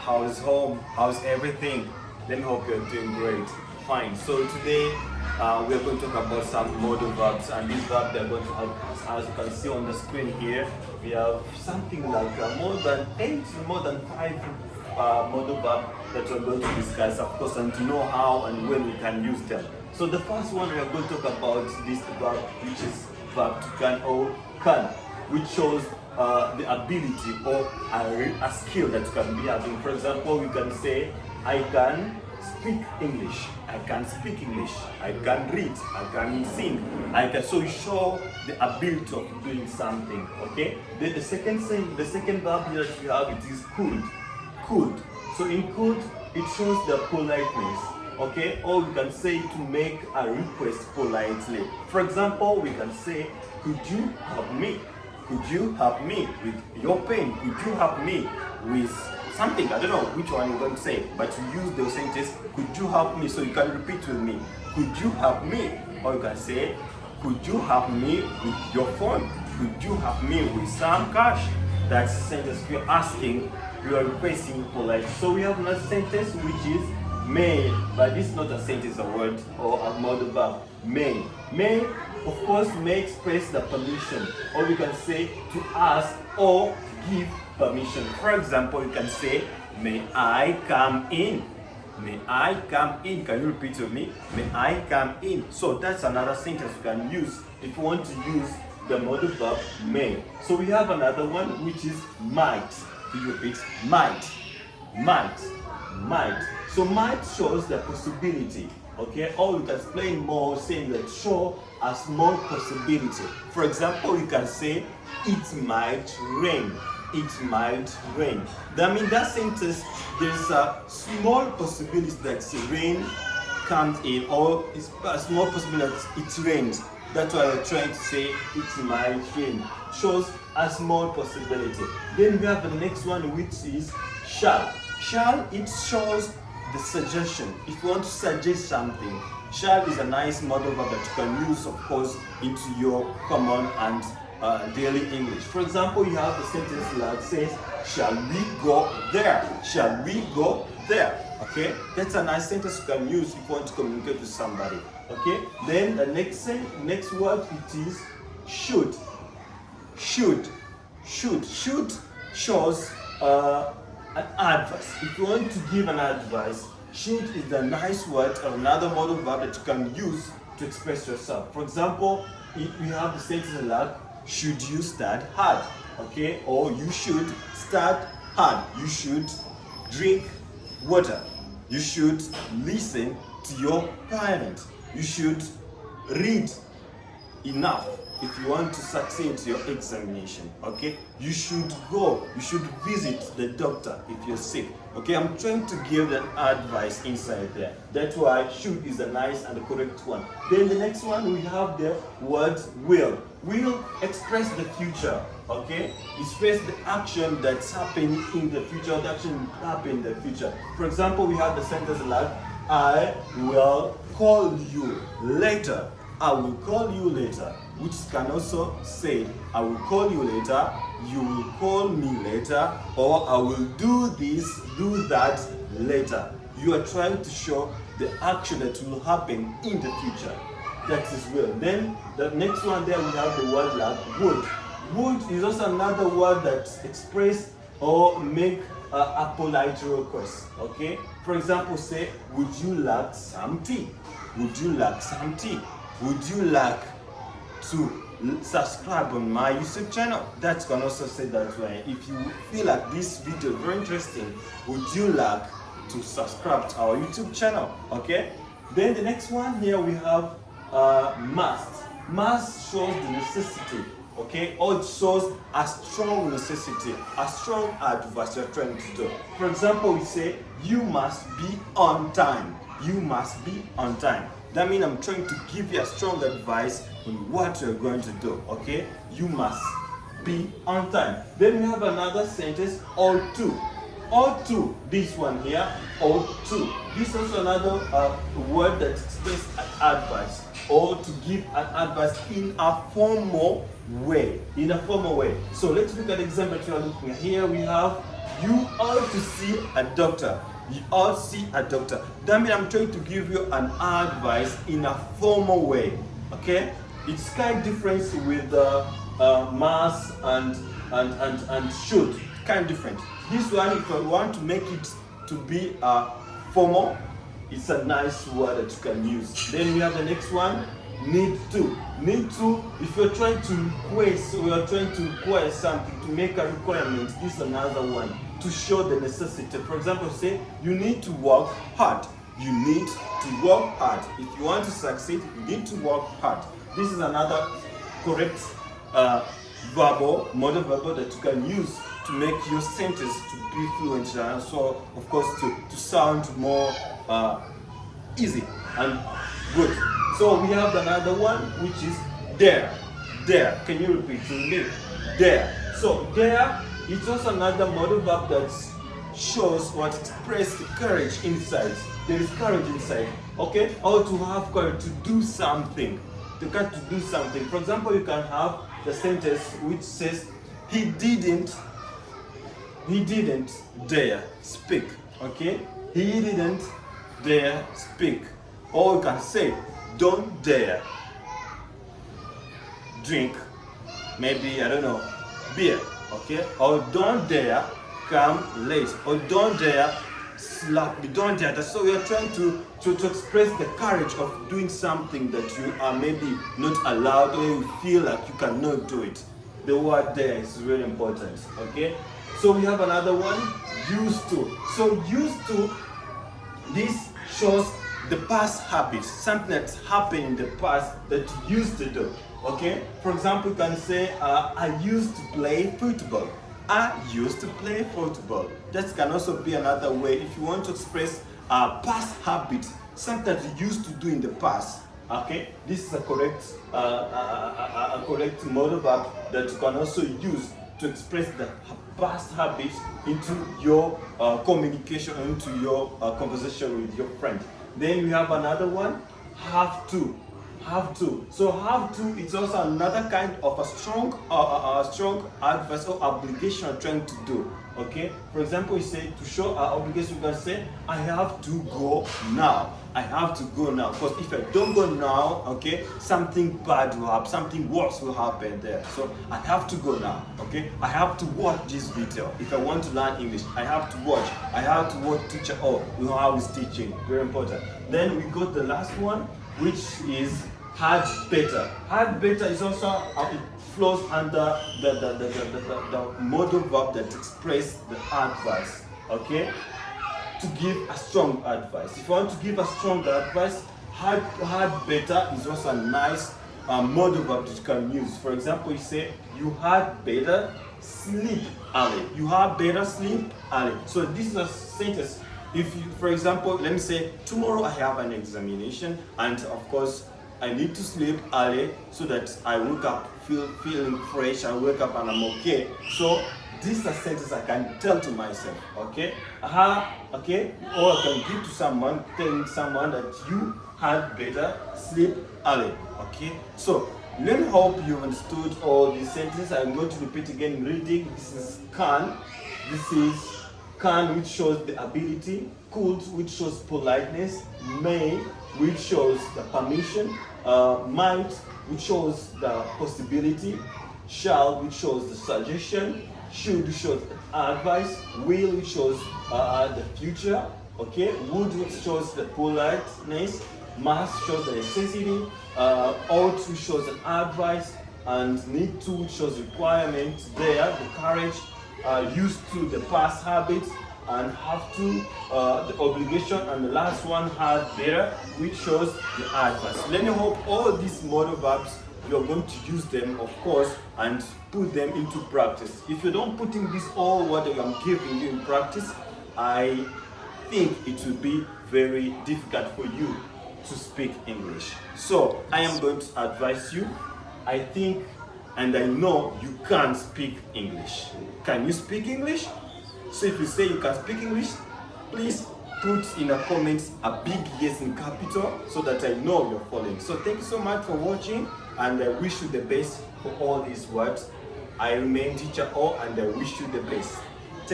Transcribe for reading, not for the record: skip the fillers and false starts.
How's home? How's everything? Let me hope you're doing great. Fine. So today we are going to talk about some modal verbs, and these verbs are going to help us. As you can see on the screen here, we have something like more than five modal verbs that we're going to discuss, of course, and to know how and when we can use them. So the first one we are going to talk about this verb, which is verb to can or can, which shows the ability or a skill that you can be having. For example, you can say, I can speak English, I can speak English, I can read, I can sing, I can. So you show the ability of doing something. Okay. Then the second verb here that we have, it is could. Could. So in could, it shows the politeness. Okay, or we can say to make a request politely. For example, we can say, could you help me? Could you help me with your pen? Could you help me with something? I don't know which one you're going to say, but you use the sentence, could you help me? So you can repeat with me, could you help me? Or you can say, could you help me with your phone? Could you help me with some cash? That's the sentence you're asking, you are requesting polite. So we have another sentence which is may, but this is not a sentence, a word or a modal verb. May. May, of course, may express the permission, or we can say to ask or give permission. For example, you can say, may I come in? May I come in? Can you repeat with me? May I come in? So that's another sentence you can use if you want to use the modal verb may. So we have another one which is might. Can you repeat? Might. Might. Might. So might shows the possibility, okay? Or you can explain more saying that show a small possibility. For example, you can say, it might rain. It might rain. That means that sentence, there's a small possibility that rain comes in, or it's a small possibility that it rains. That's why we're trying to say it might rain. Shows a small possibility. Then we have the next one, which is shall. Shall, it shows the suggestion. If you want to suggest something, shall is a nice modal verb that you can use, of course, into your common and daily English. For example, you have the sentence that says, shall we go there? Shall we go there? Okay, that's a nice sentence you can use if you want to communicate with somebody. Okay, then the next word, it is should. Should. Should. Should shows an advice. If you want to give an advice, should is a nice word or another modal verb that you can use to express yourself. For example, we have the sentence like, should you start hard? Okay, or you should start hard. You should drink water. You should listen to your parents. You should read enough if you want to succeed your examination. Okay, you should go, you should visit the doctor if you're sick. Okay, I'm trying to give an advice inside there. That's why should is a nice and a correct one. Then the next one, we have the word will. Will express the future. Okay, express the action that's happening in the future, the action will happen in the future. For example, we have the sentence like, I will call you later. I will call you later, which can also say, I will call you later, you will call me later, or I will do this, do that later. You are trying to show the action that will happen in the future. That is will. Then the next one there, we have the word like would. Would is also another word that express or make a polite request. Okay? For example, say, would you like some tea? Would you like some tea? Would you like to subscribe on my YouTube channel? That can also say that way. If you feel like this video is very interesting, would you like to subscribe to our YouTube channel? Okay. Then the next one here we have must. Must shows the necessity. Okay, or it shows a strong necessity, a strong advice you're trying to do. For example, we say, you must be on time. You must be on time. That means I'm trying to give you a strong advice on what you're going to do. Okay, you must be on time. Then we have another sentence, or to. Or to, this one here, or to. This is also another word that expresses an advice, or to give an advice in a formal way. In a formal way. So let's look at the example that you are looking at. Here we have You ought to see a doctor. You ought to see a doctor. That means I'm trying to give you an advice in a formal way. Okay? It's kind of different with must and should. Kind of different. This one, if I want to make it to be formal, it's a nice word that you can use. Then we have the next one, need to. Need to, if you're trying to request or you're trying to require something, to make a requirement, this is another one. To show the necessity. For example, say, you need to work hard. You need to work hard. If you want to succeed, you need to work hard. This is another correct modal verb that you can use to make your sentence to be fluent, so of course to sound more easy and good. So we have another one, which is there. There. Can you repeat to me? There. So there, it's also another modal verb that shows what expresses courage inside. There is courage inside. Okay? Or to have courage to do something. To do something. For example, you can have the sentence which says, he didn't dare speak. Okay? He didn't dare speak. Or you can say, don't dare drink, maybe, I don't know, beer. Okay? Or don't dare come late. Or don't dare slap me. Don't dare. So we are trying to express the courage of doing something that you are maybe not allowed, or you feel like you cannot do it. The word there is really important. Okay? So we have another one, used to. So used to, this shows the past habits, something that's happened in the past that you used to do. Okay? For example, you can say, I used to play football. I used to play football. That can also be another way if you want to express a past habit, something that you used to do in the past. Okay? This is a correct modal verb that you can also use to express the past habits into your communication, into your conversation with your friend. Then we have another one, have to. Have to. So have to is also another kind of a strong advice or obligation you're trying to do. Okay? For example, you say to show our obligation, you can say, I have to go now. I have to go now. Because if I don't go now, okay, something bad will happen, something worse will happen there. So I have to go now. Okay? I have to watch this video. If I want to learn English, I have to watch. I have to watch teacher. Oh, you know how he's teaching. Very important. Then we got the last one, which is had better. Had better is also, it flows under the modal verb that expresses the advice. Okay? To give a strong advice. If you want to give a strong advice, had better is also a nice modal verb that you can use. For example, you say, you had better sleep early. You had better sleep early. So this is a sentence. If you, for example, let me say, tomorrow I have an examination, and of course, I need to sleep early so that I wake up feeling fresh. I wake up and I'm okay. So this is a sentence I can tell to myself. Okay? Okay? Or I can give to someone, telling someone that you had better sleep early. Okay? So let me hope you understood all these sentences. I'm going to repeat again reading. This is can. This is can, which shows the ability. Could, which shows politeness. May, which shows the permission. Might, which shows the possibility. Shall, which shows the suggestion. Should, which shows advice. Will, which shows the future. Okay. Would, which shows the politeness. Must shows the necessity. Ought, which shows the advice. And need to, which shows requirement. There, the courage. Used to, the past habits. And have to, the obligation, and the last one, had better, which shows the adverse. Let me hope all these modal verbs, you're going to use them, of course, and put them into practice. If you don't put in this all what I'm giving you in practice, I think it will be very difficult for you to speak English. So I am going to advise you. I think and I know you can speak English. Can you speak English? So if you say you can speak English, please put in the comments a big yes in capital so that I know you're following. So thank you so much for watching, and I wish you the best for all these words. I remain teacher O, and I wish you the best.